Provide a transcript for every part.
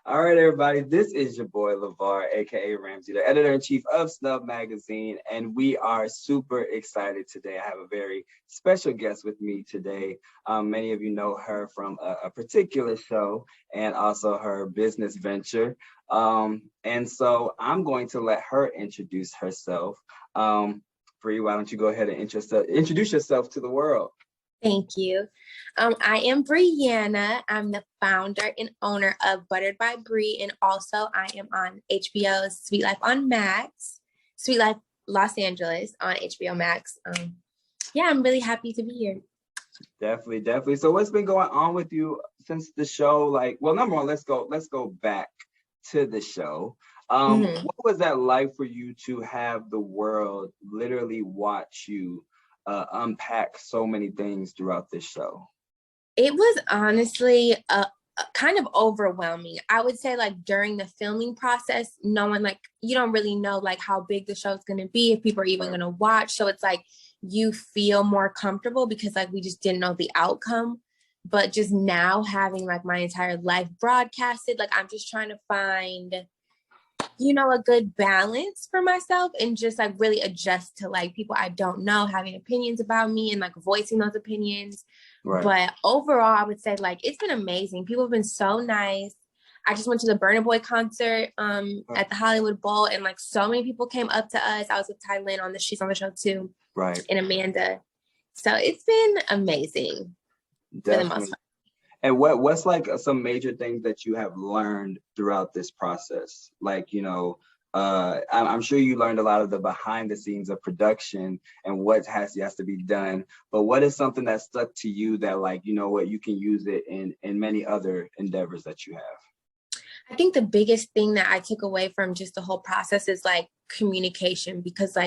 All right, everybody. This is your boy Levar, aka Ramzie, the editor-in-chief of Snub Magazine, and we are super excited today. I have a very special guest with me today. Many of you know her from a particular show and also her business venture. And so I'm going to let her introduce herself. Bree, why don't you go ahead and introduce yourself to the world? Thank you. I am Briana. I'm the founder and owner of Buttrd by Bree, and also I am on HBO's Sweet Life on Max, Sweet Life Los Angeles on HBO Max. Yeah, I'm really happy to be here. Definitely. So what's been going on with you since the show? Number one, let's go back to the show. What was that like for you to have the world literally watch you unpack so many things throughout this show? It was honestly kind of overwhelming. I would say during the filming process, no one you don't really know how big the show is going to be, if people are even going to watch. So it's you feel more comfortable because we just didn't know the outcome. But just now having my entire life broadcasted, I'm just trying to find a good balance for myself and just really adjust to people I don't know having opinions about me and voicing those opinions. Right. But overall, I would say it's been amazing. People have been so nice. I just went to the Burna Boy concert at the Hollywood Bowl, and so many people came up to us. I was with Thailand she's on the show too. Right. And Amanda. So it's been amazing. Definitely. For the most part. And what's some major things that you have learned throughout this process? I'm sure you learned a lot of the behind the scenes of production and what has to be done. But what is something that stuck to you that you can use it in many other endeavors that you have? I think the biggest thing that I took away from just the whole process is communication, because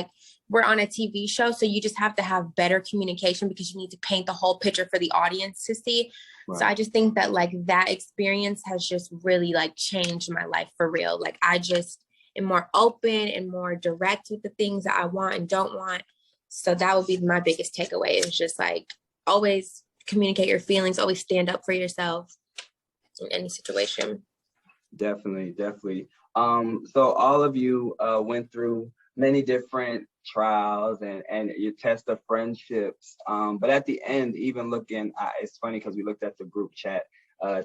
we're on a TV show, so you just have to have better communication because you need to paint the whole picture for the audience to see. Right. So I just think that that experience has just really changed my life for real. I just am more open and more direct with the things that I want and don't want. So that would be my biggest takeaway, is just always communicate your feelings, always stand up for yourself in any situation. Definitely. So all of you went through many different trials and your test of friendships. But at the end, even looking, it's funny because we looked at the group chat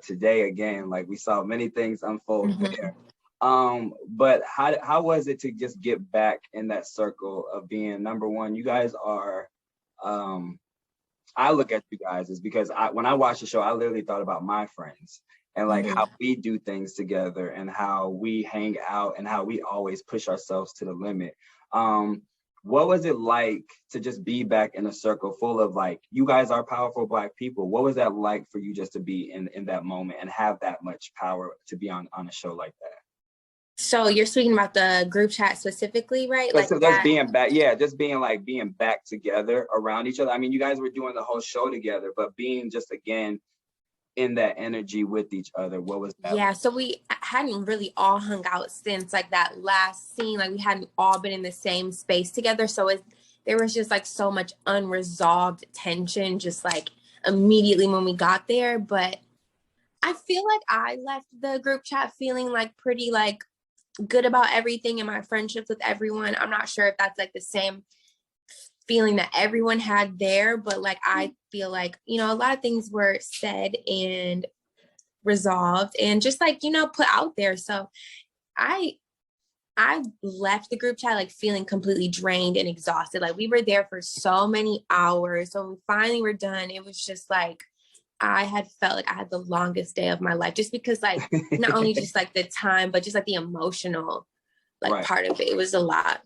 today again, we saw many things unfold there. But how was it to just get back in that circle of being, number one, you guys are, I look at you guys as because when I watched the show, I literally thought about my friends and how we do things together and how we hang out and how we always push ourselves to the limit. What was it like to just be back in a circle full of you guys are powerful Black people? What was that like for you just to be in that moment and have that much power to be on a show like that? So you're speaking about the group chat specifically, right? So that's being back, just being back together around each other. I mean, you guys were doing the whole show together, but being just again in that energy with each other. What was that? Yeah, so we hadn't really all hung out since that last scene. We hadn't all been in the same space together. So there was just so much unresolved tension just immediately when we got there. But I feel I left the group chat feeling pretty good about everything and my friendships with everyone. I'm not sure if that's the same feeling that everyone had there, but I feel a lot of things were said and resolved and just put out there. So I left the group chat feeling completely drained and exhausted. We were there for so many hours. So when we finally were done, it was just I had felt I had the longest day of my life, just because not only just the time, but just the emotional right. part of it. It was a lot.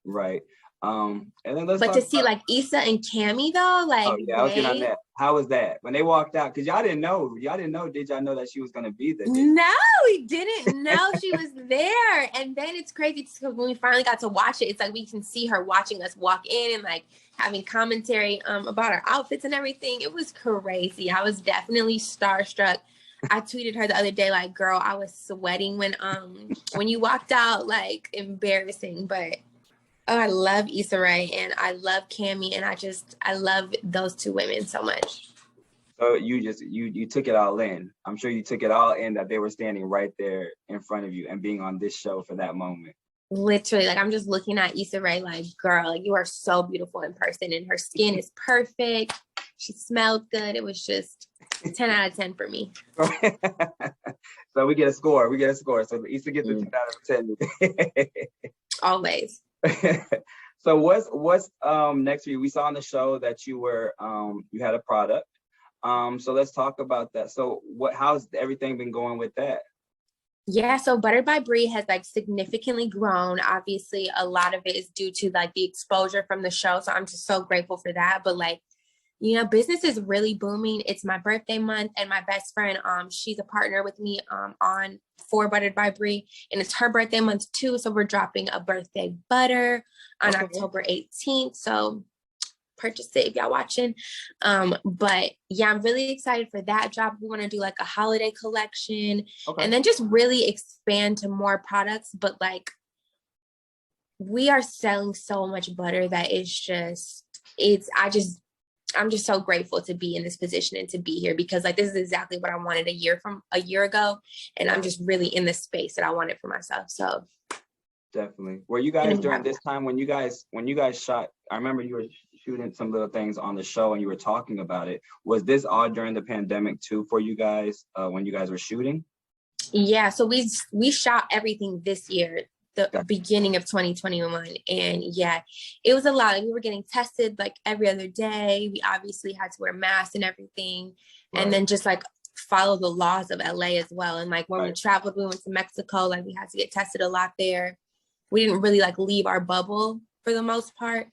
Right. And then to see Issa and Cammy though, oh yeah, I was getting on that. How was that when they walked out? Because y'all didn't know. Did y'all know that she was gonna be there? No, we didn't know she was there. And then it's crazy because when we finally got to watch it, it's we can see her watching us walk in and having commentary about our outfits and everything. It was crazy. I was definitely starstruck. I tweeted her the other day, girl, I was sweating when you walked out, embarrassing, but. Oh, I love Issa Rae and I love Cammy, and I love those two women so much. So you took it all in. I'm sure you took it all in that they were standing right there in front of you and being on this show for that moment. Literally, like I'm just looking at Issa Rae like, girl, like, you are so beautiful in person and her skin is perfect. She smelled good. It was just 10 out of 10 for me. So we get a score. So Issa gets a 10 out of 10. Always. So what's next for you? We saw on the show that you were you had a product. So let's talk about that. So how's everything been going with that? Yeah, so Buttrd by Bree has like significantly grown. Obviously, a lot of it is due to like the exposure from the show. So I'm just so grateful for that. But like, you know, business is really booming. It's my birthday month, and my best friend, she's a partner with me on for Buttrd by Bree, and it's her birthday month too. So we're dropping a birthday butter on October 18th. So purchase it if y'all watching. But yeah, I'm really excited for that drop. We want to do like a holiday collection and then just really expand to more products. But like, we are selling so much butter that I'm just so grateful to be in this position and to be here, because like this is exactly what I wanted a year ago. And I'm just really in the space that I wanted for myself. So definitely. Were you guys during this time when you guys shot, I remember you were shooting some little things on the show and you were talking about it. Was this all during the pandemic too for you guys when you guys were shooting? Yeah, so we shot everything this year, the beginning of 2021. And yeah, it was a lot. We were getting tested like every other day. We obviously had to wear masks and everything. And then just like follow the laws of LA as well. And like when we traveled, we went to Mexico, like we had to get tested a lot there. We didn't really like leave our bubble for the most part.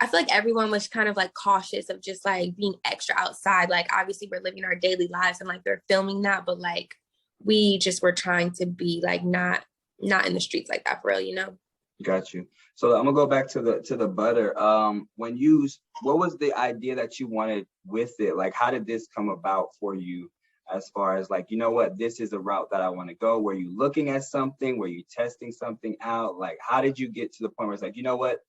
I feel like everyone was kind of like cautious of just like being extra outside. Like obviously we're living our daily lives and like they're filming that, but like we just were trying to be like not in the streets like that for real, you know? Got you. So I'm gonna go back to the butter. What was the idea that you wanted with it? Like, how did this come about for you? As far as like, you know what, this is a route that I want to go. Were you looking at something? Were you testing something out? Like, how did you get to the point where it's like, you know what,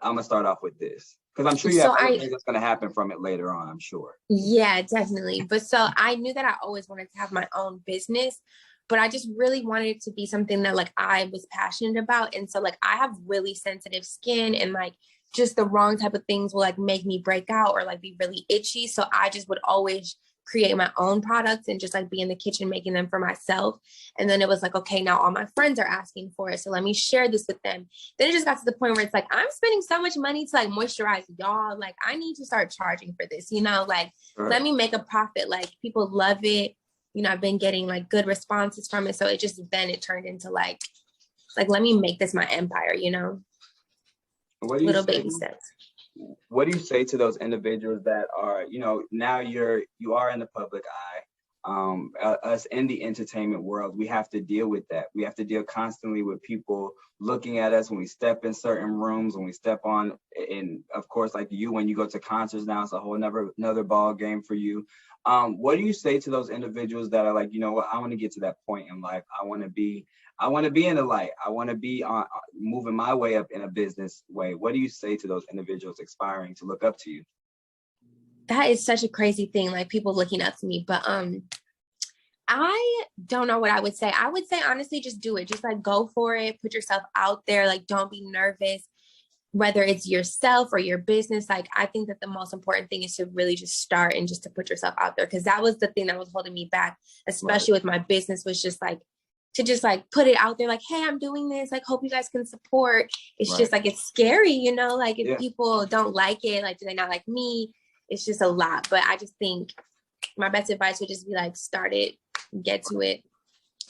I'm gonna start off with this? Because I'm sure you have other things that's gonna happen from it later on, I'm sure. Yeah, definitely. But so I knew that I always wanted to have my own business, but I just really wanted it to be something that like I was passionate about. And so like I have really sensitive skin, and like just the wrong type of things will like make me break out or like be really itchy. So I just would always create my own products and just like be in the kitchen making them for myself. And then it was like, okay, now all my friends are asking for it, so let me share this with them. Then it just got to the point where it's like, I'm spending so much money to like moisturize y'all, like I need to start charging for this, you know, like let me make a profit. Like people love it, you know, I've been getting like good responses from it. So it just, then it turned into like let me make this my empire, you know. Little baby steps. What do you say to those individuals that are, you know, now you are in the public eye? Us in the entertainment world, we have to deal with that. We have to deal constantly with people looking at us when we step in certain rooms, when we step on, and of course, like you, when you go to concerts now, it's a whole another ball game for you. What do you say to those individuals that are like, you know what, I want to get to that point in life. I want to be in the light. I want to be on moving my way up in a business way. What do you say to those individuals aspiring to look up to you? That is such a crazy thing, like people looking up to me. But I don't know what I would say. I would say, honestly, just do it. Just like go for it. Put yourself out there. Like, don't be nervous, whether it's yourself or your business. Like, I think that the most important thing is to really just start and just to put yourself out there. Cause that was the thing that was holding me back, especially with my business, was just like, to just like put it out there, like, hey, I'm doing this, like, hope you guys can support. It's just like, it's scary, you know, like if people don't like it, like, do they not like me? It's just a lot. But I just think my best advice would just be like, start it, get to it.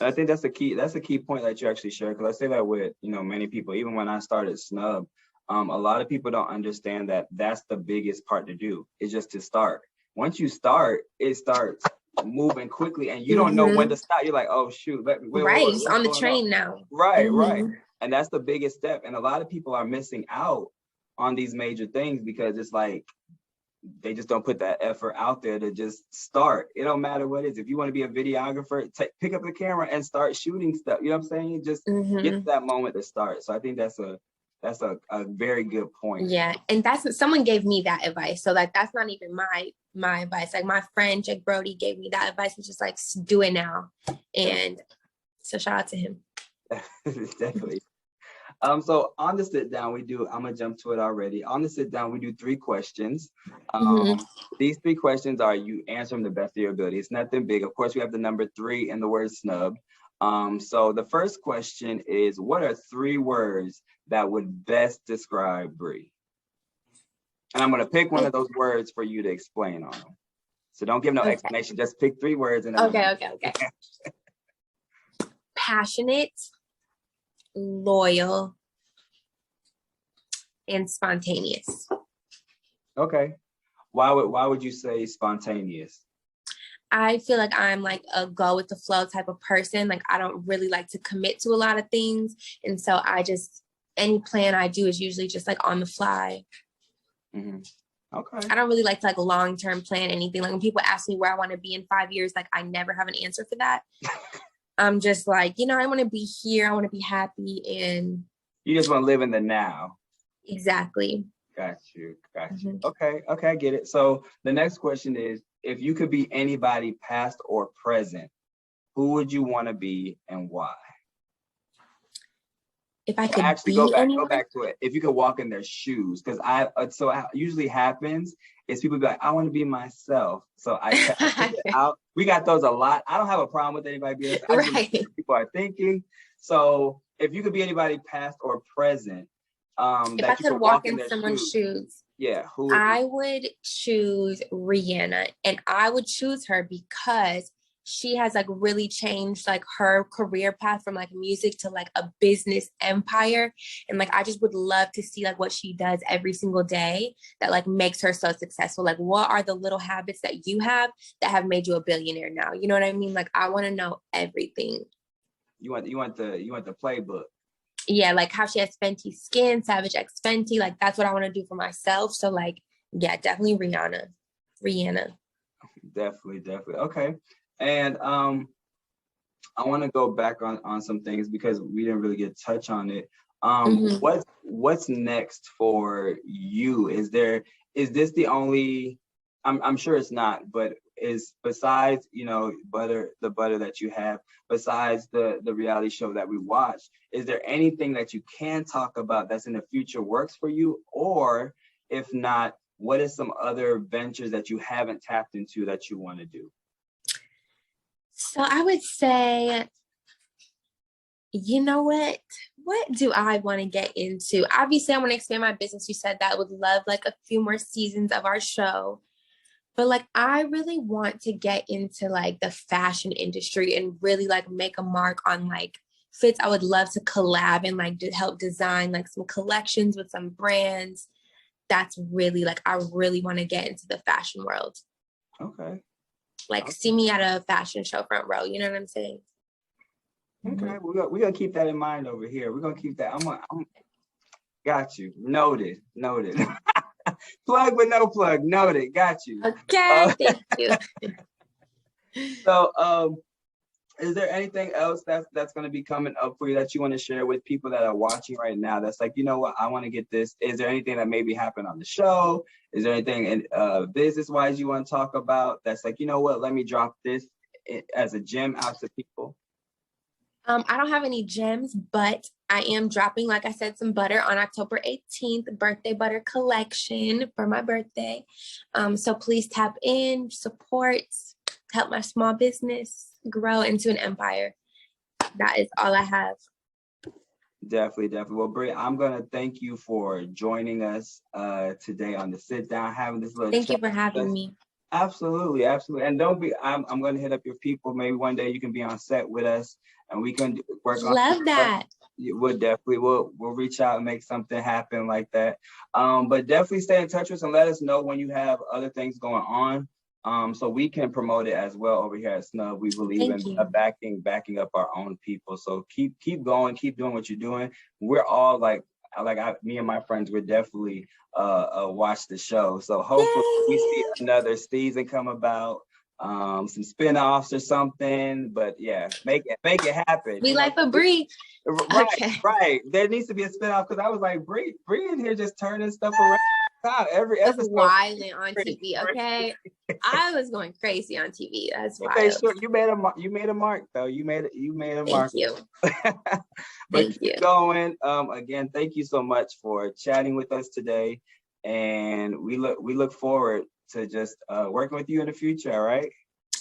I think that's the key point that you actually share. Cause I say that with, you know, many people, even when I started Snub, a lot of people don't understand that that's the biggest part to do, is just to start. Once you start, it starts moving quickly, and you don't know when to stop. You're like, oh shoot, it's on the train now. Right. And that's the biggest step. And a lot of people are missing out on these major things because it's like they just don't put that effort out there to just start. It don't matter what it is. If you want to be a videographer, pick up the camera and start shooting stuff. You know what I'm saying? Just get to that moment to start. So I think that's a very good point. Yeah, and that's someone gave me that advice. So like that's not even my my advice. Like my friend Jake Brody gave me that advice, which is like, do it now. And so shout out to him. Definitely. So on the sit down, I'm gonna jump to it already. On the sit down, we do 3 questions. These 3 questions are, you answer them the best of your ability. It's nothing big. Of course, we have the number 3 and the word snub. So the first question is, what are 3 words that would best describe Bri? And I'm gonna pick one of those words for you to explain on them. So don't give no explanation. Just pick 3 words and okay. Passionate, loyal, and spontaneous. Okay. Why would you say spontaneous? I feel like I'm like a go with the flow type of person. Like I don't really like to commit to a lot of things. And so any plan I do is usually just like on the fly. Okay. I don't really like to like long-term plan anything. Like when people ask me where I want to be in 5 years, like I never have an answer for that. I'm just like, I want to be here. I want to be happy. And you just want to live in the now. Exactly. Got you. Okay, I get it. So the next question is, if you could be anybody past or present, who would you want to be and why? If I could actually go back to it. If you could walk in their shoes, because usually happens is people be like, I want to be myself. So I pick it out. We got those a lot. I don't have a problem with anybody being right. People are thinking. So if you could be anybody past or present, if I could walk in someone's shoes, who I would choose Briana, and I would choose her because she has like really changed like her career path from like music to like a business empire. And like, I just would love to see like what she does every single day that like makes her so successful. Like, what are the little habits that you have that have made you a billionaire now? You know what I mean? Like, I want to know everything. You want the playbook. Yeah, like how she has Fenty skin, Savage X Fenty. Like, that's what I want to do for myself. So like, yeah, definitely Briana. Definitely. Okay. And I want to go back on some things because we didn't really get touch on it. What's next for you? Is this the only? I'm sure it's not, but is besides Buttrd that you have, besides the reality show that we watch, is there anything that you can talk about that's in the future works for you? Or if not, what is some other ventures that you haven't tapped into that you want to do? So I would say, what do I want to get into? Obviously, I want to expand my business. You said that. I would love like a few more seasons of our show. But like, I really want to get into like the fashion industry and really like make a mark on like fits. I would love to collab and like help design like some collections with some brands. That's really like, I really want to get into the fashion world. Okay. Like, see me at a fashion show front row. You know what I'm saying? Okay, we're gonna keep that in mind over here. We're gonna keep that. I'm got you. Noted. Plug but no plug. Noted. Got you. Okay, thank you. So, is there anything else that's going to be coming up for you that you want to share with people that are watching right now? That's like, you know what, I want to get this. Is there anything that maybe happened on the show? Is there anything in business-wise you want to talk about? That's like, you know what, let me drop this as a gem out to people. I don't have any gems, but I am dropping, like I said, some butter on October 18th, birthday butter collection for my birthday. So please tap in, support, help my small business grow into an empire. That is all I have. Definitely. Well, Bri, I'm going to thank you for joining us today on the sit down, having this little Thank you for having me. Absolutely. And don't be, I'm going to hit up your people. Maybe one day you can be on set with us and we can work on. Love that. We'll definitely, we'll reach out and make something happen like that. But definitely stay in touch with us and let us know when you have other things going on. So we can promote it as well over here at Snub. We believe in backing up our own people. So keep going, keep doing what you're doing. We're all me and my friends, we're definitely watch the show. So hopefully we see another season come about, some spinoffs or something. But yeah, make it happen. We like a Bri. Right. There needs to be a spinoff because I was like, Bri in here just turning stuff around. time. Every That's episode. wilding on TV. Okay, I was going crazy on TV. That's wild. Okay, sure. You made a mark though. You made a mark. Thank you. But Thank keep you. going. Again, thank you so much for chatting with us today, and we look forward to just working with you in the future. All right.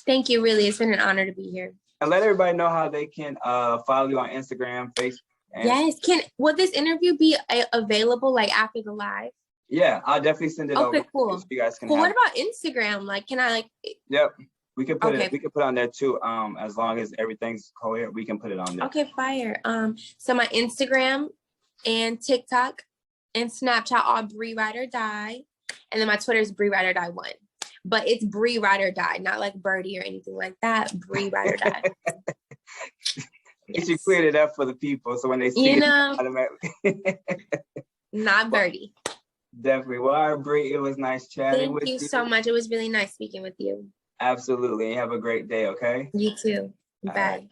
Thank you. Really, it's been an honor to be here. And let everybody know how they can follow you on Instagram, Facebook. Yes. Will this interview be available like after the live? Yeah, I'll definitely send it over. Okay, cool. So you guys can. Well, what about Instagram? Like, can I like? Yep, we can put it. We can put it on there too. As long as everything's coherent, we can put it on there. Okay, fire. So my Instagram and TikTok and Snapchat are Bree Ride or Die, and then my Twitter is Bree Ride or Die 1. But it's Bree Ride or Die, not like Birdie or anything like that. Bree Ride or Die. You should clear it up for the people, so when they see it, automatically. Not Birdie. Definitely. Well, all right, Bree, it was nice chatting with you. Thank you so much. It was really nice speaking with you. Absolutely. Have a great day, okay? You too. Bye.